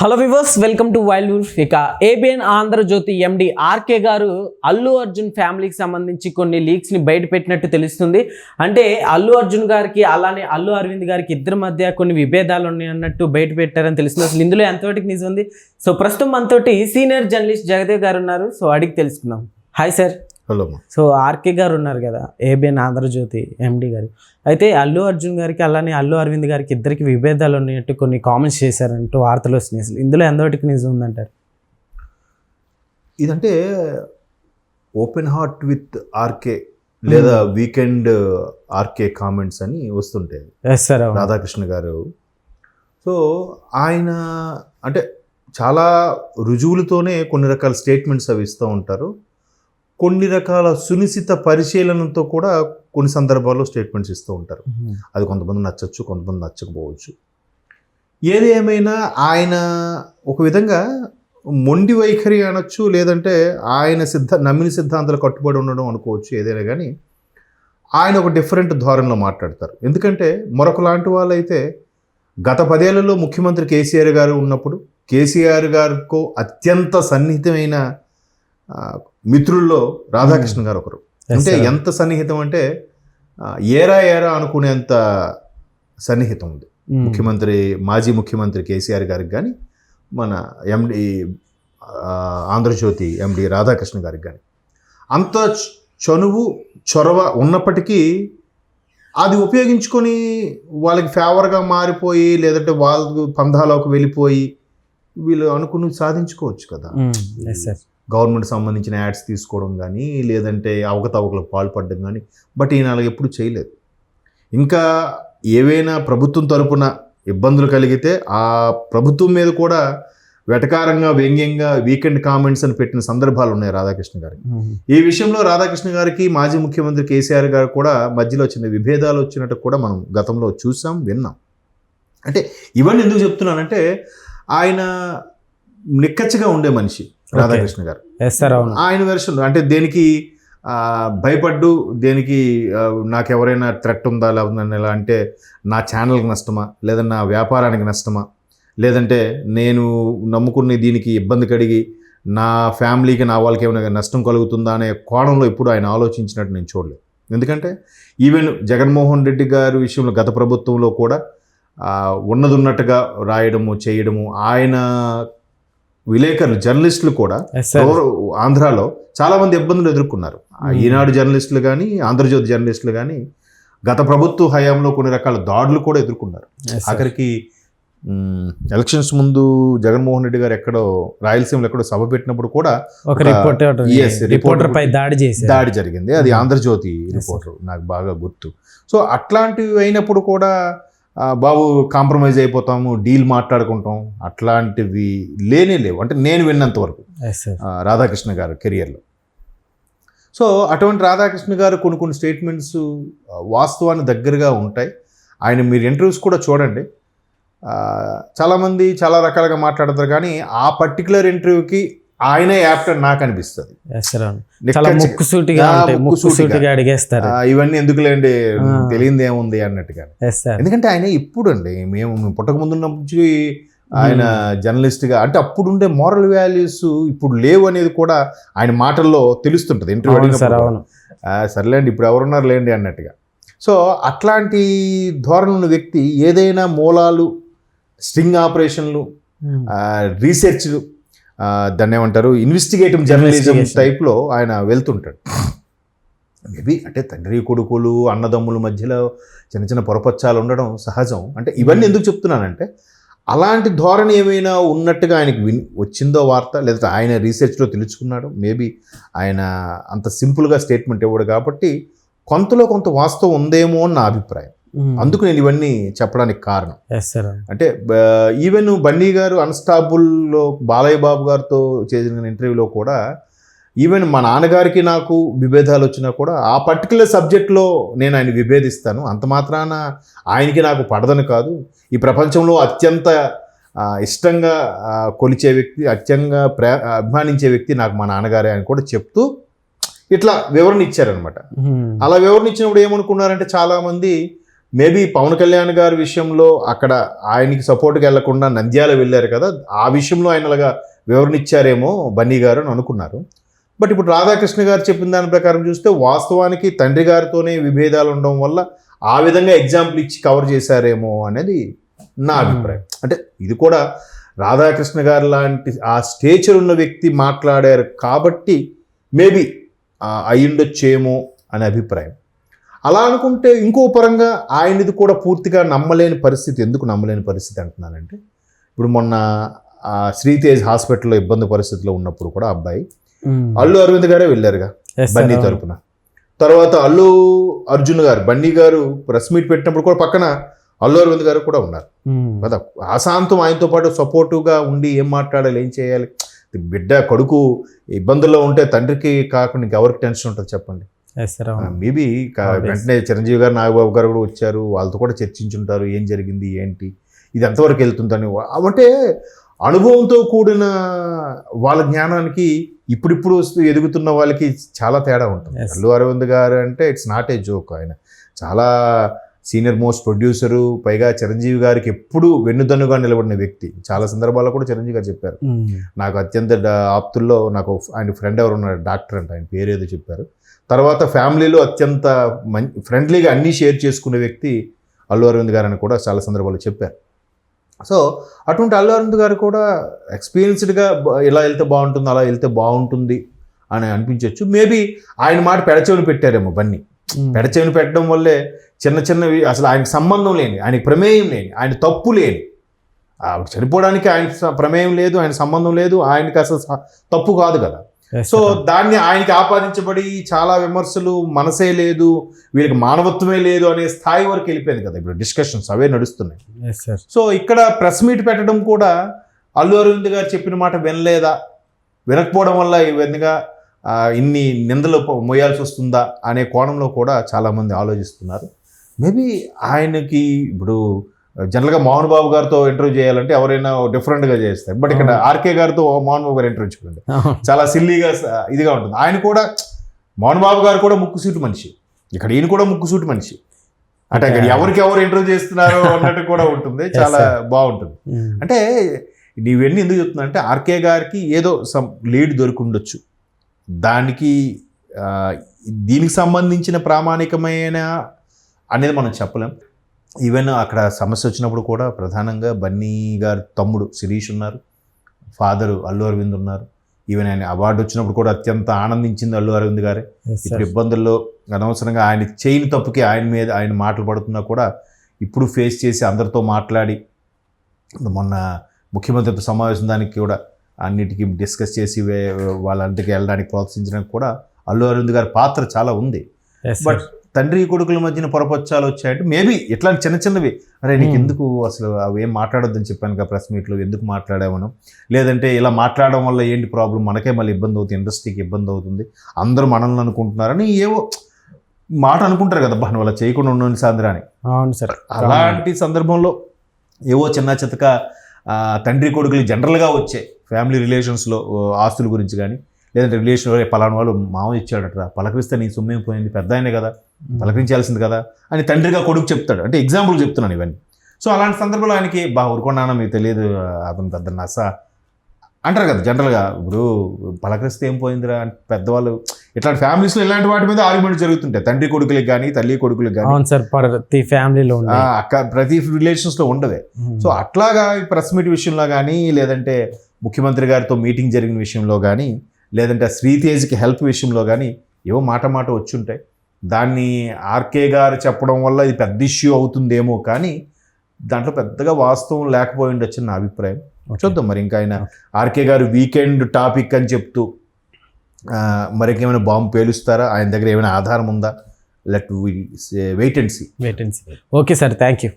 Hello viewers, welcome to wild wolf. ఇక ABN Andhra Jyothi ఎండి RK గారు అల్లు అర్జున్ ఫ్యామిలీకి సంబంధించి కొన్ని లీక్స్ని బయట పెట్టినట్టు తెలుస్తుంది. అంటే అల్లు అర్జున్ గారికి అలానే అల్లు అరవింద్ గారికి ఇద్దరి మధ్య కొన్ని విభేదాలు ఉన్నాయి అన్నట్టు బయట పెట్టారని తెలుస్తుంది. అసలు ఇందులో ఎంతవరకు నిజం ఉంది? సో ప్రస్తుతం మనతోటి సీనియర్ జర్నలిస్ట్ జగదేవ్ గారు ఉన్నారు. సో అడిగి తెలుసుకుందాం. Hi sir. Hello. So RK గారు ఉన్నారు కదా, ఏబిఎన్ ఆంధ్రజ్యోతి ఎండి గారు. అయితే అల్లు అర్జున్ గారికి అలానే అల్లు అరవింద్ గారికి ఇద్దరికి విభేదాలు ఉన్నట్టు కొన్ని కామెంట్స్ చేశారంటూ వార్తలు వస్తున్నాయి. అసలు ఇందులో ఎంతవరకు నిజం ఉందంటారు? ఇదంటే ఓపెన్ హార్ట్ విత్ ఆర్కే లేదా వీకెండ్ ఆర్కే కామెంట్స్ అని వస్తుంటాయి. సార్, రాధాకృష్ణ గారు. సో ఆయన అంటే చాలా రుజువులతోనే కొన్ని రకాల స్టేట్మెంట్స్ అవి ఇస్తూ ఉంటారు. కొన్ని రకాల సునిశ్చిత పరిశీలనతో కూడా కొన్ని సందర్భాల్లో స్టేట్మెంట్స్ ఇస్తూ ఉంటారు. అది కొంతమంది నచ్చచ్చు, కొంతమంది నచ్చకపోవచ్చు. ఏది ఏమైనా ఆయన ఒక విధంగా మొండి వైఖరి అనొచ్చు, లేదంటే ఆయన నమ్మిన సిద్ధాంతాలు కట్టుబడి ఉండడం అనుకోవచ్చు. ఏదైనా కానీ ఆయన ఒక డిఫరెంట్ ధోరణిలో మాట్లాడతారు. ఎందుకంటే మరొక లాంటి వాళ్ళైతే గత 10 ఏళ్లలో ముఖ్యమంత్రి కేసీఆర్ గారు ఉన్నప్పుడు కేసీఆర్ గారికో అత్యంత సన్నిహితమైన మిత్రుల్లో రాధాకృష్ణ గారు ఒకరు. అంటే ఎంత సన్నిహితం అంటే ఏరా అనుకునేంత సన్నిహితం ఉంది మాజీ ముఖ్యమంత్రి కేసీఆర్ గారికి కానీ మన ఎండి ఆంధ్రజ్యోతి ఎండి రాధాకృష్ణ గారికి కానీ అంత చొరవ ఉన్నప్పటికీ అది ఉపయోగించుకొని వాళ్ళకి ఫేవర్గా మారిపోయి, లేదంటే వాళ్ళకు పందాలోకి వెళ్ళిపోయి వీళ్ళు అనుకుని సాధించుకోవచ్చు కదా. గవర్నమెంట్ సంబంధించిన యాడ్స్ తీసుకోవడం కానీ, లేదంటే అవకతవకలకు పాల్పడడం కానీ. బట్ ఈయన అలాగ ఎప్పుడు చేయలేదు. ఇంకా ఏవైనా ప్రభుత్వం తరపున ఇబ్బందులు కలిగితే ఆ ప్రభుత్వం మీద కూడా వెటకారంగా, వ్యంగ్యంగా వీకెండ్ కామెంట్స్ అని పెట్టిన సందర్భాలు ఉన్నాయి రాధాకృష్ణ గారికి. ఈ విషయంలో రాధాకృష్ణ గారికి మాజీ ముఖ్యమంత్రి కేసీఆర్ గారు కూడా మధ్యలో చిన్న విభేదాలు వచ్చినట్టు కూడా మనం గతంలో చూసాం, విన్నాం. అంటే ఇవన్నీ ఎందుకు చెప్తున్నానంటే ఆయన నిక్కచ్చిగా ఉండే మనిషి రాధాకృష్ణ గారు. ఆయన వెర్షన్ అంటే దేనికి భయపడ్డు, దేనికి నాకు ఎవరైనా థ్రెట్ ఉందా లేకపోతే ఎలా అంటే నా ఛానల్కి నష్టమా, లేదా నా వ్యాపారానికి నష్టమా, లేదంటే నేను నమ్ముకునే దీనికి ఇబ్బంది కలిగి నా ఫ్యామిలీకి నా వాళ్ళకి ఏమైనా నష్టం కలుగుతుందా అనే కోణంలో ఇప్పుడు ఆయన ఆలోచించినట్టు నేను చూడలేదు. ఎందుకంటే ఈవెన్ జగన్మోహన్ రెడ్డి గారి విషయంలో గత ప్రభుత్వంలో కూడా ఉన్నట్టుగా రాయడము చేయడము, ఆయన విలేకరులు జర్నలిస్టులు కూడా ఆంధ్రాలో చాలామంది ఇబ్బందులు ఎదుర్కొన్నారు. ఈనాడు జర్నలిస్టులు కానీ, ఆంధ్రజ్యోతి జర్నలిస్టులు కానీ గత ప్రభుత్వ హయాంలో కొన్ని రకాల దాడులు కూడా ఎదుర్కొన్నారు. ఆఖరికి ఎలక్షన్స్ ముందు జగన్మోహన్ రెడ్డి గారు ఎక్కడో రాయలసీమలో ఎక్కడో సభ పెట్టినప్పుడు కూడా రిపోర్టర్ పై దాడి జరిగింది. అది ఆంధ్రజ్యోతి రిపోర్టర్, నాకు బాగా గుర్తు. సో అట్లాంటివి అయినప్పుడు కూడా బాబు కాంప్రమైజ్ అయిపోతాము, డీల్ మాట్లాడుకుంటాం, అట్లాంటివి లేవు అంటే నేను విన్నంత వరకు రాధాకృష్ణ గారు కెరియర్లో. సో అటువంటి రాధాకృష్ణ గారు కొన్ని స్టేట్మెంట్స్ వాస్తవానికి దగ్గరగా ఉంటాయి. ఆయన మీరు ఇంటర్వ్యూస్ కూడా చూడండి, చాలామంది చాలా రకాలుగా మాట్లాడతారు, కానీ ఆ పర్టికులర్ ఇంటర్వ్యూకి ఆయనే యాప్ట్ అని నాకు అనిపిస్తుంది. ఇవన్నీ ఎందుకులేండి, తెలియంది ఏముంది అన్నట్టుగా. ఎందుకంటే ఆయన ఇప్పుడు అండి, మేము పుట్టక ముందున్న నుంచి ఆయన జర్నలిస్ట్గా అంటే అప్పుడు ఉండే మోరల్ వాల్యూస్ ఇప్పుడు లేవు అనేది కూడా ఆయన మాటల్లో తెలుస్తుంటుంది ఇంటర్వ్యూ అడిగినప్పుడు. సర్లేండి ఇప్పుడు ఎవరున్నారు లేండి అన్నట్టుగా. సో అట్లాంటి ధోరణి ఉన్న వ్యక్తి ఏదైనా మూలాలు, స్ట్రింగ్ ఆపరేషన్లు, రీసెర్చ్లు, దాన్ని ఏమంటారు ఇన్వెస్టిగేటివ్ జర్నలిజం టైప్లో ఆయన వెళ్తుంటాడు. మేబీ అంటే తండ్రి కొడుకులు అన్నదమ్ముల మధ్యలో చిన్న పొరపచ్చాలు ఉండడం సహజం. అంటే ఇవన్నీ ఎందుకు చెప్తున్నానంటే అలాంటి ధోరణి ఏమైనా ఉన్నట్టుగా ఆయనకి వచ్చిందో వార్త, లేదంటే ఆయన రీసెర్చ్లో తెలుసుకున్నాడు. మేబీ ఆయన అంత సింపుల్గా స్టేట్మెంట్ ఇవ్వడు కాబట్టి కొంతలో కొంత వాస్తవం ఉందేమో అని నా అభిప్రాయం. అందుకు నేను ఇవన్నీ చెప్పడానికి కారణం. అంటే ఈవెన్ బన్నీ గారు అన్స్టాపుల్లో బాలయ్య బాబు గారితో చేసిన ఇంటర్వ్యూలో కూడా ఈవెన్ మా నాన్నగారికి నాకు విభేదాలు వచ్చినా కూడా ఆ పర్టికులర్ సబ్జెక్ట్లో నేను ఆయన విభేదిస్తాను, అంత మాత్రాన ఆయనకి నాకు పడదని కాదు. ఈ ప్రపంచంలో అత్యంత ఇష్టంగా కొలిచే వ్యక్తి, అత్యంగా అభిమానించే వ్యక్తి నాకు మా నాన్నగారే అని కూడా చెప్తూ ఇట్లా వివరణ ఇచ్చారనమాట. అలా వివరణ ఇచ్చినప్పుడు ఏమనుకున్నారంటే చాలామంది మేబీ పవన్ కళ్యాణ్ గారి విషయంలో అక్కడ ఆయనకి సపోర్ట్గా వెళ్లకుండా నంద్యాల వెళ్ళారు కదా, ఆ విషయంలో ఆయనలాగా వివరణ ఇచ్చారేమో బన్నీ గారు అని అనుకున్నారు. బట్ ఇప్పుడు రాధాకృష్ణ గారు చెప్పిన దాని ప్రకారం చూస్తే వాస్తవానికి తండ్రి గారితోనే విభేదాలు ఉండడం వల్ల ఆ విధంగా ఎగ్జాంపుల్ ఇచ్చి కవర్ చేశారేమో అనేది నా అభిప్రాయం. అంటే ఇది కూడా రాధాకృష్ణ గారు లాంటి ఆ స్టేచర్ ఉన్న వ్యక్తి మాట్లాడారు కాబట్టి మేబీ అయ్యుండొచ్చేమో అనే అభిప్రాయం. అలా అనుకుంటే ఇంకో పరంగా ఆయనది కూడా పూర్తిగా నమ్మలేని పరిస్థితి. ఎందుకు నమ్మలేని పరిస్థితి అంటున్నానంటే, ఇప్పుడు మొన్న శ్రీతేజ్ హాస్పిటల్లో ఇబ్బంది పరిస్థితిలో ఉన్నప్పుడు కూడా అబ్బాయి అల్లు అరవింద్ గారే వెళ్ళారుగా బన్నీ తరపున. తర్వాత అల్లు అర్జున్ గారు బన్నీ గారు ప్రెస్ మీట్ పెట్టినప్పుడు కూడా పక్కన అల్లు అరవింద్ గారు కూడా ఉన్నారు కదా. ఆశాంతం ఆయనతో పాటు సపోర్టివ్గా ఉండి ఏం మాట్లాడాలి, ఏం చేయాలి, బిడ్డ కొడుకు ఇబ్బందుల్లో ఉంటే తండ్రికి కాకుండా ఇంకెవరికి టెన్షన్ ఉంటుంది చెప్పండి. మేబీ వెంటనే చిరంజీవి గారు నాగబాబు గారు కూడా వచ్చారు, వాళ్ళతో కూడా చర్చించుంటారు ఏం జరిగింది ఏంటి, ఇది ఎంతవరకు వెళ్తుందని. అంటే అనుభవంతో కూడిన వాళ్ళ జ్ఞానానికి ఇప్పుడిప్పుడు ఎదుగుతున్న వాళ్ళకి చాలా తేడా ఉంటుంది. అల్లు అరవింద్ గారు అంటే ఇట్స్ నాట్ ఏ జోక్. ఆయన చాలా సీనియర్ మోస్ట్ ప్రొడ్యూసరు, పైగా చిరంజీవి గారికి ఎప్పుడూ వెన్నుదన్నుగా నిలబడిన వ్యక్తి. చాలా సందర్భాల్లో కూడా చిరంజీవి గారు చెప్పారు, నాకు అత్యంత ఆప్తుల్లో నాకు ఆయన ఫ్రెండ్ ఎవరు ఉన్నారు, డాక్టర్ అంటే ఆయన పేరు ఏదో చెప్పారు. తర్వాత ఫ్యామిలీలో అత్యంత ఫ్రెండ్లీగా అన్నీ షేర్ చేసుకునే వ్యక్తి అల్లు అరవింద్ గారు అని కూడా చాలా సందర్భాల్లో చెప్పారు. సో అటువంటి అల్లు అరవింద్ గారు కూడా ఎక్స్పీరియన్స్డ్గా ఇలా వెళ్తే బాగుంటుంది, అలా వెళ్తే బాగుంటుంది అని అనిపించవచ్చు. మేబీ ఆయన మాట పెడచెవిని పెట్టారేమో బన్నీ. పెడచెవిని పెట్టడం వల్లే చిన్న చిన్నవి అసలు ఆయనకు సంబంధం లేని, ఆయనకి ప్రమేయం లేని, ఆయన తప్పు లేని, చనిపోవడానికి ఆయన ప్రమేయం లేదు, ఆయన సంబంధం లేదు, ఆయనకి అసలు తప్పు కాదు కదా. సో దాన్ని ఆయనకి ఆపాదించబడి చాలా విమర్శలు, మనసే లేదు, వీళ్ళకి మానవత్వమే లేదు అనే స్థాయి వరకు వెళ్ళిపోయింది కదా. ఇప్పుడు డిస్కషన్స్ అవే నడుస్తున్నాయి. సో ఇక్కడ ప్రెస్ మీట్ పెట్టడం కూడా అల్లు అరవింద్ గారు చెప్పిన మాట వినలేదా, వినకపోవడం వల్ల ఈ విధంగా ఇన్ని నిందలు మోయాల్సి వస్తుందా అనే కోణంలో కూడా చాలామంది ఆలోచిస్తున్నారు. మేబీ ఆయనకి ఇప్పుడు జనరల్గా మోహన్ బాబు గారితో ఇంటర్వ్యూ చేయాలంటే ఎవరైనా డిఫరెంట్గా చేస్తారు. బట్ ఇక్కడ ఆర్కే గారితో మోహన్ బాబు గారు ఇంటర్వ్యూ చూడండి, చాలా సిల్లీగా ఇదిగా ఉంటుంది. ఆయన కూడా మోహన్ బాబు గారు కూడా ముక్కుసూటి మనిషి, ఇక్కడ ఈయన కూడా ముక్కుసూటి మనిషి. అంటే ఇక్కడ ఎవరికి ఎవరు ఇంటర్వ్యూ చేస్తున్నారో అన్నట్టు కూడా ఉంటుంది, చాలా బాగుంటుంది. అంటే నీవన్నీ ఎందుకు చెప్తున్నా అంటే ఆర్కే గారికి ఏదో సమ్ లీడ్ దొరికి ఉండొచ్చు, దానికి దీనికి సంబంధించిన ప్రామాణికమైన అనేది మనం చెప్పలేం. ఈవెన్ అక్కడ సమస్య వచ్చినప్పుడు కూడా ప్రధానంగా బన్నీ గారు తమ్ముడు శిరీష్ ఉన్నారు, ఫాదరు అల్లు అరవింద్ ఉన్నారు. ఈవెన్ ఆయన అవార్డు వచ్చినప్పుడు కూడా అత్యంత ఆనందించింది అల్లు అరవింద్ గారే. ఇప్పుడు ఇబ్బందుల్లో అనవసరంగా ఆయన చేయని తప్పుకి ఆయన మీద ఆయన మాటలు పడుతున్నా కూడా ఇప్పుడు ఫేస్ చేసి అందరితో మాట్లాడి మొన్న ముఖ్యమంత్రితో సమావేశం దానికి కూడా అన్నిటికీ డిస్కస్ చేసి వాళ్ళంటికి వెళ్ళడానికి ప్రోత్సహించడానికి కూడా అల్లు అరవింద్ గారి పాత్ర చాలా ఉంది. బట్ తండ్రి కొడుకుల మధ్యన పొరపచ్చాలు వచ్చాయంటే మేబీ ఇట్లాంటి చిన్న చిన్నవి, అరే నీకు ఎందుకు అసలు అవి ఏం మాట్లాడొద్దని చెప్పాను కదా ప్రెస్ మీట్లో, ఎందుకు మాట్లాడామను, లేదంటే ఇలా మాట్లాడడం వల్ల ఏంటి ప్రాబ్లం, మనకే మళ్ళీ ఇబ్బంది అవుతుంది, ఇండస్ట్రీకి ఇబ్బంది అవుతుంది, అందరూ మనల్ని అనుకుంటున్నారని ఏవో మాట అనుకుంటారు కదా, బాగా వాళ్ళ చేయకుండా ఉండని సాంద్రాన్ని. అవును సార్. అలాంటి సందర్భంలో ఏవో చిన్న చితక తండ్రి కొడుకులు జనరల్గా వచ్చే ఫ్యామిలీ రిలేషన్స్లో ఆస్తుల గురించి కానీ, లేదంటే రిలేషన్లో పలానా వాళ్ళు మామ ఇచ్చాడట, పలకరిస్తే నీ సొమ్మేం పోయింది, పెద్ద ఆయనే కదా పలకరించాల్సింది కదా అని తండ్రిగా కొడుకు చెప్తాడు. అంటే ఎగ్జాంపుల్ చెప్తున్నాను ఇవన్నీ. సో అలాంటి సందర్భంలో ఆయనకి బాగా ఊరుకున్నానా మీకు తెలియదు, అతను పెద్ద నస అంటారు కదా జనరల్గా. ఇప్పుడు పలకరిస్తే ఏం పోయిందిరా అంటే పెద్దవాళ్ళు ఇట్లాంటి ఫ్యామిలీస్లో ఇలాంటి వాటి మీద ఆర్గ్యుమెంట్ జరుగుతుంటాయి, తండ్రి కొడుకులకు కానీ తల్లి కొడుకులకు కానీ. ప్రతి ఫ్యామిలీలో ప్రతి రిలేషన్స్లో ఉండదే. సో అట్లాగా ప్రెస్ మీట్ విషయంలో కానీ, లేదంటే ముఖ్యమంత్రి గారితో మీటింగ్ జరిగిన విషయంలో కానీ, లేదంటే శ్రీతేజ్కి హెల్ప్ విషయంలో కానీ ఏవో మాట వచ్చుంటాయి. దాన్ని ఆర్కే గారు చెప్పడం వల్ల ఇది పెద్ద ఇష్యూ అవుతుందేమో, కానీ దాంట్లో పెద్దగా వాస్తవం లేకపోయి ఉండొచ్చు నా అభిప్రాయం. చూద్దాం మరి. ఇంకా ఆయన ఆర్కే గారు వీకెండ్ టాపిక్ అని చెప్తూ మరి ఇంకేమైనా బాంబు పేలుస్తారా, ఆయన దగ్గర ఏమైనా ఆధారం ఉందా, let wait and see. Okay sir, thank you.